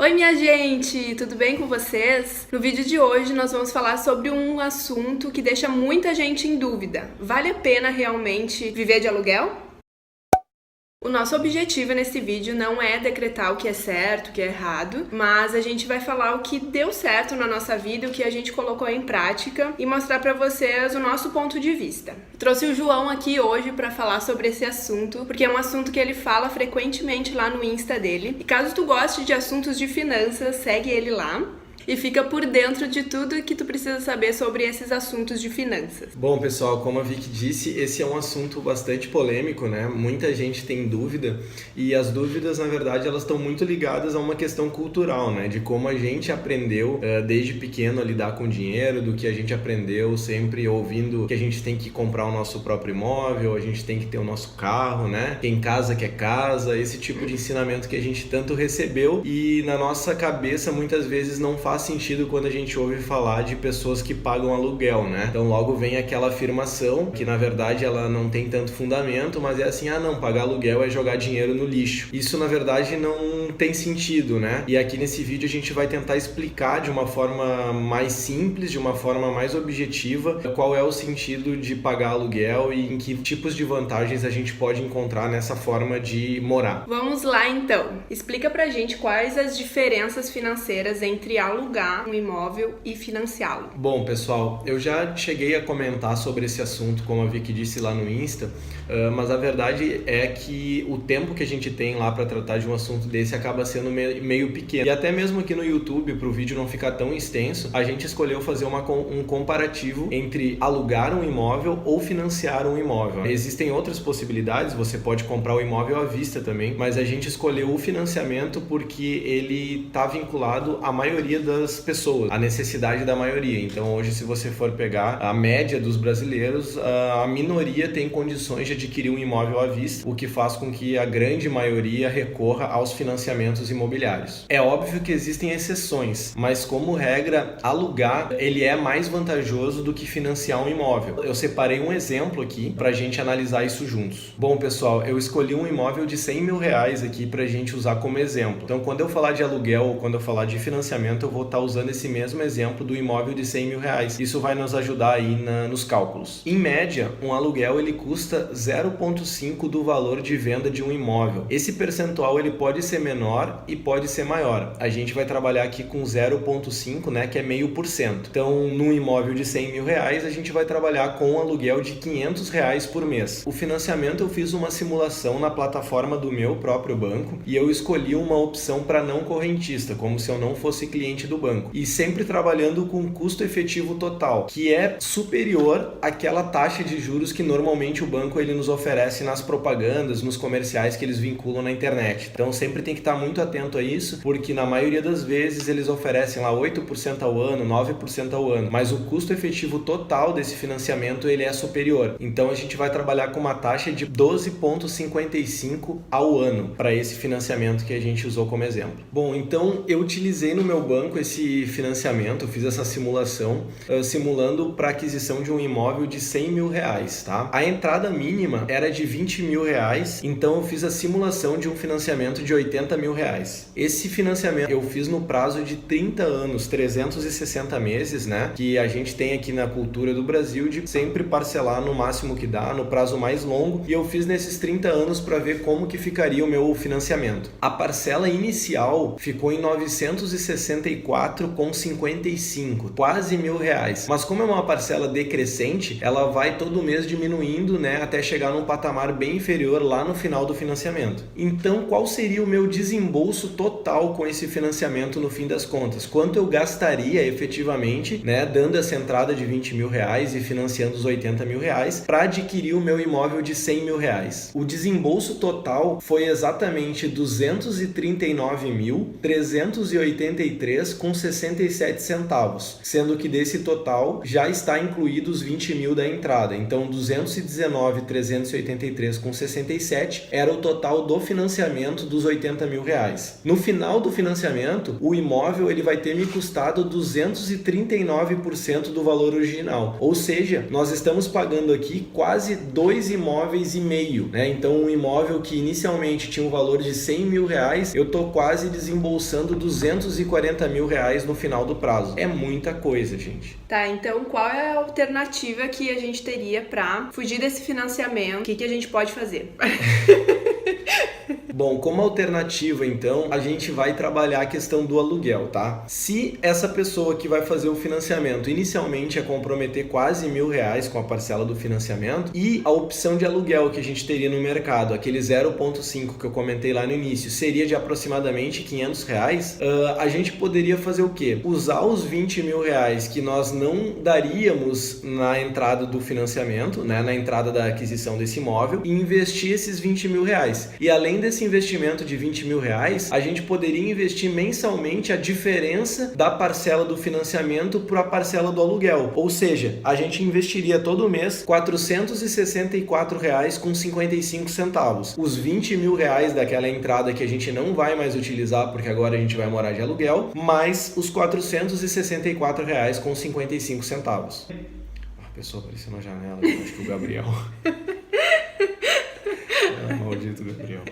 Oi minha gente, tudo bem com vocês? No vídeo de hoje nós vamos falar sobre um assunto que deixa muita gente em dúvida. Vale a pena realmente viver de aluguel? O nosso objetivo nesse vídeo não é decretar o que é certo, o que é errado, mas a gente vai falar o que deu certo na nossa vida, o que a gente colocou em prática e mostrar pra vocês o nosso ponto de vista. Trouxe o João aqui hoje pra falar sobre esse assunto, porque é um assunto que ele fala frequentemente lá no Insta dele. E caso tu goste de assuntos de finanças, segue ele lá e fica por dentro de tudo que tu precisa saber sobre esses assuntos de finanças. Bom, pessoal, como a Vicky disse, esse é um assunto bastante polêmico, né? Muita gente tem dúvida e as dúvidas, na verdade, elas estão muito ligadas a uma questão cultural, né? De como a gente aprendeu desde pequeno a lidar com dinheiro, do que a gente aprendeu sempre ouvindo que a gente tem que comprar o nosso próprio imóvel, a gente tem que ter o nosso carro, né? Quem casa quer casa, esse tipo de ensinamento que a gente tanto recebeu e na nossa cabeça muitas vezes não faz sentido quando a gente ouve falar de pessoas que pagam aluguel, né? Então logo vem aquela afirmação que na verdade ela não tem tanto fundamento, mas é assim, não, pagar aluguel é jogar dinheiro no lixo. Isso na verdade não tem sentido, né? E aqui nesse vídeo a gente vai tentar explicar de uma forma mais simples, de uma forma mais objetiva, qual é o sentido de pagar aluguel e em que tipos de vantagens a gente pode encontrar nessa forma de morar. Vamos lá então. Explica pra gente quais as diferenças financeiras entre alugar um imóvel e financiá-lo. Bom, pessoal, eu já cheguei a comentar sobre esse assunto, como a Vicky disse lá no Insta, mas a verdade é que o tempo que a gente tem lá para tratar de um assunto desse acaba sendo meio pequeno. E até mesmo aqui no YouTube, para o vídeo não ficar tão extenso, a gente escolheu fazer um comparativo entre alugar um imóvel ou financiar um imóvel. Existem outras possibilidades, você pode comprar o imóvel à vista também, mas a gente escolheu o financiamento porque ele está vinculado à maioria das pessoas, a necessidade da maioria. Então hoje, se você for pegar a média dos brasileiros, a minoria tem condições de adquirir um imóvel à vista, o que faz com que a grande maioria recorra aos financiamentos imobiliários. É óbvio que existem exceções, mas como regra, alugar ele é mais vantajoso do que financiar um imóvel. Eu separei um exemplo aqui para a gente analisar isso juntos. Bom, pessoal, eu escolhi um imóvel de 100 mil reais aqui para a gente usar como exemplo. Então, quando eu falar de aluguel ou quando eu falar de financiamento, eu vou estar usando esse mesmo exemplo do imóvel de 100 mil reais. Isso vai nos ajudar aí nos cálculos. Em média, um aluguel ele custa 0,5 do valor de venda de um imóvel. Esse percentual ele pode ser menor e pode ser maior. A gente vai trabalhar aqui com 0,5, né, que é 0,5%. Então, num imóvel de 100 mil reais, a gente vai trabalhar com um aluguel de 500 reais por mês. O financiamento eu fiz uma simulação na plataforma do meu próprio banco e eu escolhi uma opção para não correntista, como se eu não fosse cliente do banco. E sempre trabalhando com custo efetivo total, que é superior àquela taxa de juros que normalmente o banco ele nos oferece nas propagandas, nos comerciais que eles vinculam na internet. Então sempre tem que estar muito atento a isso, porque na maioria das vezes eles oferecem lá 8% ao ano, 9% ao ano, mas o custo efetivo total desse financiamento ele é superior. Então a gente vai trabalhar com uma taxa de 12,55 ao ano para esse financiamento que a gente usou como exemplo. Bom, então eu utilizei no meu banco esse financiamento, fiz essa simulação, simulando para aquisição de um imóvel de 100 mil reais, tá? A entrada mínima era de 20 mil reais, então eu fiz a simulação de um financiamento de 80 mil reais. Esse financiamento eu fiz no prazo de 30 anos, 360 meses, né? Que a gente tem aqui na cultura do Brasil de sempre parcelar no máximo que dá, no prazo mais longo, e eu fiz nesses 30 anos para ver como que ficaria o meu financiamento. A parcela inicial ficou em 964,55, quase R$ 1.000. Mas como é uma parcela decrescente, ela vai todo mês diminuindo, né, até chegar num patamar bem inferior lá no final do financiamento. Então, qual seria o meu desembolso total com esse financiamento no fim das contas? Quanto eu gastaria efetivamente, né, dando essa entrada de 20 mil reais e financiando os 80 mil reais para adquirir o meu imóvel de 100 mil reais? O desembolso total foi exatamente R$ 239.383,86 com 67 centavos, sendo que desse total já está incluído os 20 mil da entrada. Então 219.383 com 67 era o total do financiamento dos 80 mil reais. No final do financiamento, o imóvel ele vai ter me custado 239% do valor original, ou seja, nós estamos pagando aqui quase 2 imóveis e meio, né? Então um imóvel que inicialmente tinha um valor de 100 mil reais, eu tô quase desembolsando 240 mil reais no final do prazo. É muita coisa, gente. Tá, então qual é a alternativa que a gente teria para fugir desse financiamento? O que a gente pode fazer? Bom, como alternativa, então, a gente vai trabalhar a questão do aluguel, tá? Se essa pessoa que vai fazer o financiamento inicialmente é comprometer quase R$1.000 com a parcela do financiamento e a opção de aluguel que a gente teria no mercado, aquele 0,5 que eu comentei lá no início, seria de aproximadamente R$500, a gente poderia fazer o quê? Usar os 20 mil reais que nós não daríamos na entrada do financiamento, né, na entrada da aquisição desse imóvel, e investir esses 20 mil reais. E além desse investimento de 20 mil reais, a gente poderia investir mensalmente a diferença da parcela do financiamento para a parcela do aluguel. Ou seja, a gente investiria todo mês R$464 com 55 centavos. Os 20 mil reais daquela entrada que a gente não vai mais utilizar porque agora a gente vai morar de aluguel, mais os R$464 com 55 centavos. A pessoa apareceu na janela, eu acho que o Gabriel. Maldito Gabriel.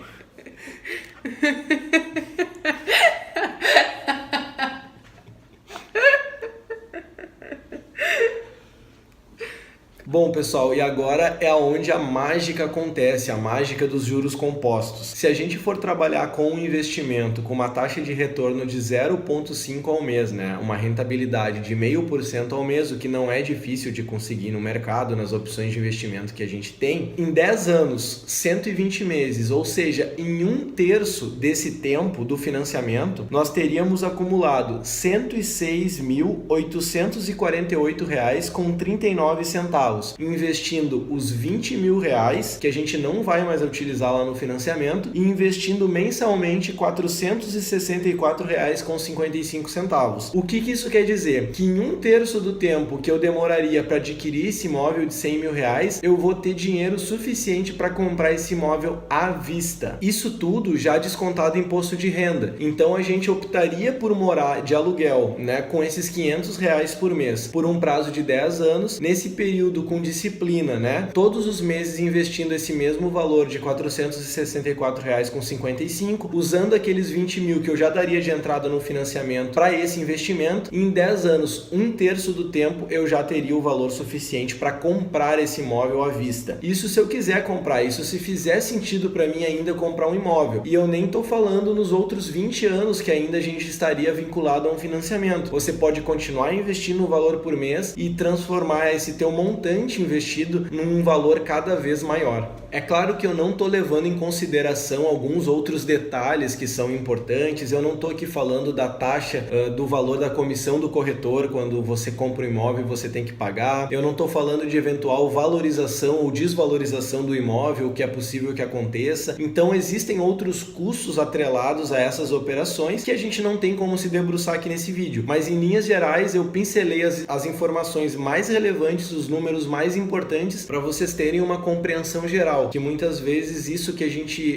Bom, pessoal, e agora é onde a mágica acontece, a mágica dos juros compostos. Se a gente for trabalhar com um investimento com uma taxa de retorno de 0,5 ao mês, né, uma rentabilidade de 0,5% ao mês, o que não é difícil de conseguir no mercado, nas opções de investimento que a gente tem, em 10 anos, 120 meses, ou seja, em 1/3 desse tempo do financiamento, nós teríamos acumulado R$106.848 com 39 centavos. Investindo os 20 mil reais, que a gente não vai mais utilizar lá no financiamento, e investindo mensalmente R$464 com 55 centavos. O que isso quer dizer? Que em 1/3 do tempo que eu demoraria para adquirir esse imóvel de 100 mil reais, eu vou ter dinheiro suficiente para comprar esse imóvel à vista. Isso tudo já descontado imposto de renda. Então a gente optaria por morar de aluguel, né, com esses R$500 por mês, por um prazo de 10 anos, nesse período com disciplina, né? Todos os meses investindo esse mesmo valor de R$464 com 55, usando aqueles 20 mil que eu já daria de entrada no financiamento para esse investimento, e em 10 anos, 1/3 do tempo, eu já teria o valor suficiente para comprar esse imóvel à vista. Isso se eu quiser comprar, isso se fizer sentido para mim ainda comprar um imóvel. E eu nem estou falando nos outros 20 anos que ainda a gente estaria vinculado a um financiamento. Você pode continuar investindo um valor por mês e transformar esse teu montante investido num valor cada vez maior. É claro que eu não estou levando em consideração alguns outros detalhes que são importantes. Eu não estou aqui falando da taxa do valor da comissão do corretor quando você compra um imóvel e você tem que pagar. Eu não estou falando de eventual valorização ou desvalorização do imóvel, o que é possível que aconteça. Então existem outros custos atrelados a essas operações que a gente não tem como se debruçar aqui nesse vídeo. Mas em linhas gerais eu pincelei as informações mais relevantes, os números mais importantes para vocês terem uma compreensão geral, que muitas vezes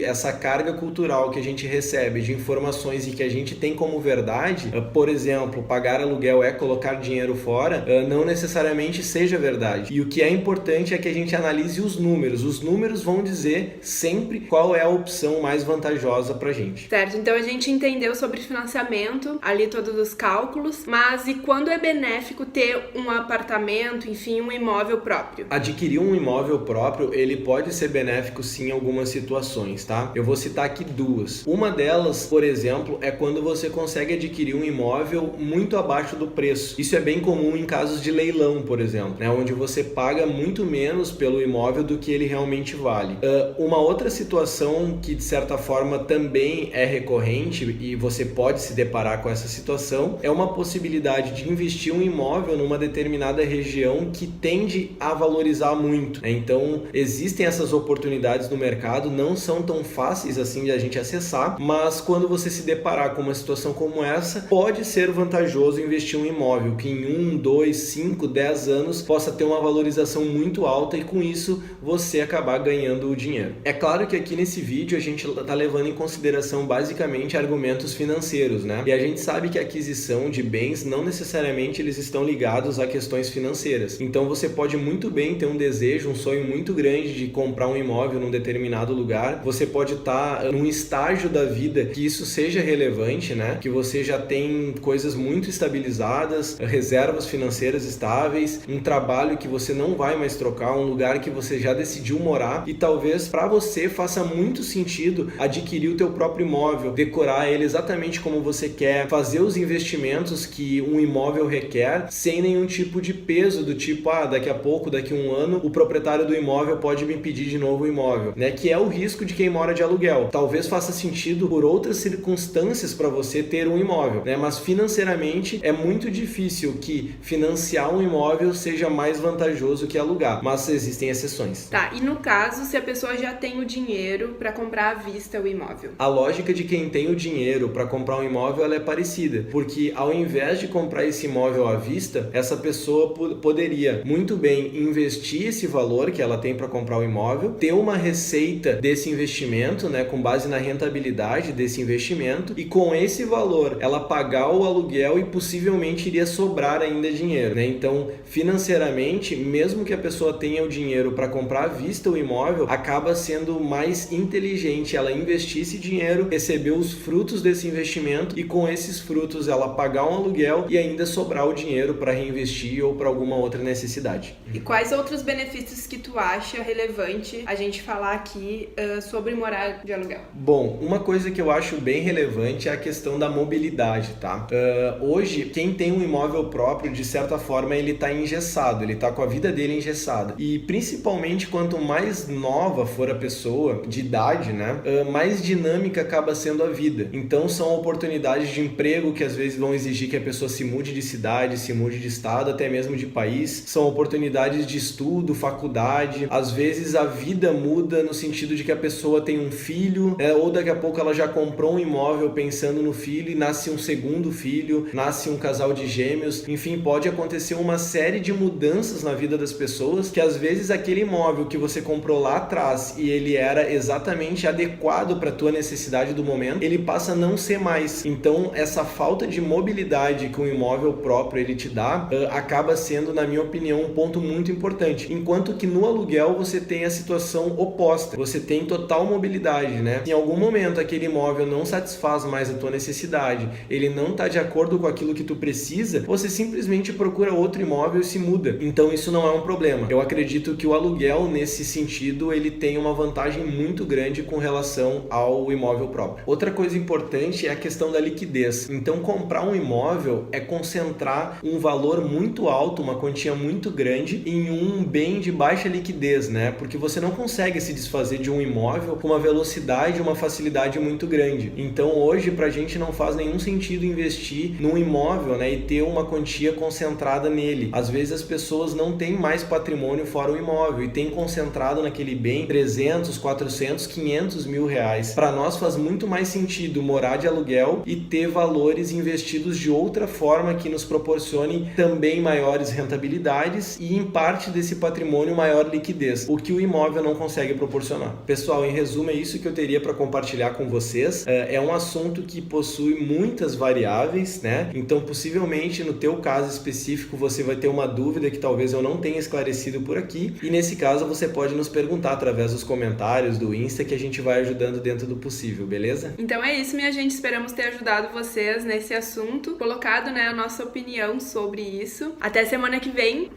essa carga cultural que a gente recebe de informações e que a gente tem como verdade, por exemplo, pagar aluguel é colocar dinheiro fora, não necessariamente seja verdade. E o que é importante é que a gente analise os números. Os números vão dizer sempre qual é a opção mais vantajosa para a gente. Certo, então a gente entendeu sobre financiamento, ali todos os cálculos, mas e quando é benéfico ter um apartamento, enfim, um imóvel próprio? Adquirir um imóvel próprio, ele pode ser benéfico sim em algumas situações, tá? Eu vou citar aqui duas. Uma delas, por exemplo, é quando você consegue adquirir um imóvel muito abaixo do preço. Isso é bem comum em casos de leilão, por exemplo, né? Onde você paga muito menos pelo imóvel do que ele realmente vale. Uma outra situação que de certa forma também é recorrente e você pode se deparar com essa situação é uma possibilidade de investir um imóvel numa determinada região que tende a valorizar muito, né? Então existem essas oportunidades no mercado não são tão fáceis assim de a gente acessar, mas quando você se deparar com uma situação como essa, pode ser vantajoso investir em um imóvel que em 1, 2, 5, 10 anos possa ter uma valorização muito alta e com isso você acabar ganhando o dinheiro. É claro que aqui nesse vídeo a gente está levando em consideração basicamente argumentos financeiros, né? E a gente sabe que a aquisição de bens não necessariamente eles estão ligados a questões financeiras. Então você pode muito bem ter um desejo, um sonho muito grande de comprar um imóvel num determinado lugar. Você pode estar num estágio da vida que isso seja relevante, né? Que você já tem coisas muito estabilizadas, reservas financeiras estáveis, um trabalho que você não vai mais trocar, um lugar que você já decidiu morar e talvez para você faça muito sentido adquirir o teu próprio imóvel, decorar ele exatamente como você quer, fazer os investimentos que um imóvel requer sem nenhum tipo de peso do tipo, daqui a pouco, daqui a um ano, o proprietário do imóvel pode me pedir de novo o imóvel, né? Que é o risco de quem mora de aluguel. Talvez faça sentido por outras circunstâncias para você ter um imóvel, né? Mas financeiramente é muito difícil que financiar um imóvel seja mais vantajoso que alugar, mas existem exceções. Tá, e no caso, se a pessoa já tem o dinheiro para comprar à vista o imóvel? A lógica de quem tem o dinheiro para comprar um imóvel ela é parecida, porque ao invés de comprar esse imóvel à vista, essa pessoa poderia muito bem investir esse valor que ela tem para comprar o imóvel, ter uma receita desse investimento, né, com base na rentabilidade desse investimento, e com esse valor ela pagar o aluguel e possivelmente iria sobrar ainda dinheiro, né? Então, financeiramente, mesmo que a pessoa tenha o dinheiro para comprar à vista o imóvel, acaba sendo mais inteligente ela investir esse dinheiro, receber os frutos desse investimento e com esses frutos ela pagar um aluguel e ainda sobrar o dinheiro para reinvestir ou para alguma outra necessidade. E quais outros benefícios que tu acha relevante a gente falar aqui sobre morar de aluguel? Bom, uma coisa que eu acho bem relevante é a questão da mobilidade, tá? Hoje, quem tem um imóvel próprio, de certa forma, ele está engessado, ele está com a vida dele engessada. E principalmente quanto mais nova for a pessoa, de idade, né? Mais dinâmica acaba sendo a vida. Então são oportunidades de emprego que às vezes vão exigir que a pessoa se mude de cidade, se mude de estado, até mesmo de país. São oportunidades de estudo, faculdade. Às vezes a vida muda no sentido de que a pessoa tem um filho, ou daqui a pouco ela já comprou um imóvel pensando no filho e nasce um segundo filho, nasce um casal de gêmeos. Enfim, pode acontecer uma série de mudanças na vida das pessoas que às vezes aquele imóvel que você comprou lá atrás e ele era exatamente adequado para a tua necessidade do momento, ele passa a não ser mais. Então, essa falta de mobilidade que um imóvel próprio ele te dá, acaba sendo, na minha opinião, um ponto muito importante. Enquanto que no aluguel você tem a situação oposta. Você tem total mobilidade, né? Se em algum momento aquele imóvel não satisfaz mais a tua necessidade, ele não está de acordo com aquilo que tu precisa, você simplesmente procura outro imóvel e se muda. Então, isso não é um problema. Eu acredito que o aluguel, nesse sentido, ele tem uma vantagem muito grande com relação ao imóvel próprio. Outra coisa importante é a questão da liquidez. Então, comprar um imóvel é concentrar um valor muito alto, uma quantia muito grande, em um bem de baixa liquidez, né? Porque você não consegue se desfazer de um imóvel com uma velocidade, uma facilidade muito grande. Então, hoje, pra gente não faz nenhum sentido investir num imóvel, né? E ter uma quantia concentrada nele. Às vezes as pessoas não têm mais patrimônio fora o imóvel e têm concentrado naquele bem 300, 400, 500 mil reais. Para nós faz muito mais sentido morar de aluguel e ter valores investidos de outra forma que nos proporcione também maiores rentabilidades e em parte desse patrimônio maior liquidez, o que o imóvel não consegue proporcionar. Pessoal, em resumo é isso que eu teria para compartilhar com vocês. É um assunto que possui muitas variáveis, né? Então possivelmente no teu caso específico você vai ter uma dúvida que talvez eu não tenha esclarecido por aqui e nesse caso você pode nos perguntar através dos comentários do Insta que a gente vai ajudando dentro do possível, beleza? Então é isso, minha gente. Esperamos ter ajudado vocês nesse assunto, colocado, né, a nossa opinião sobre isso. Até semana que vem.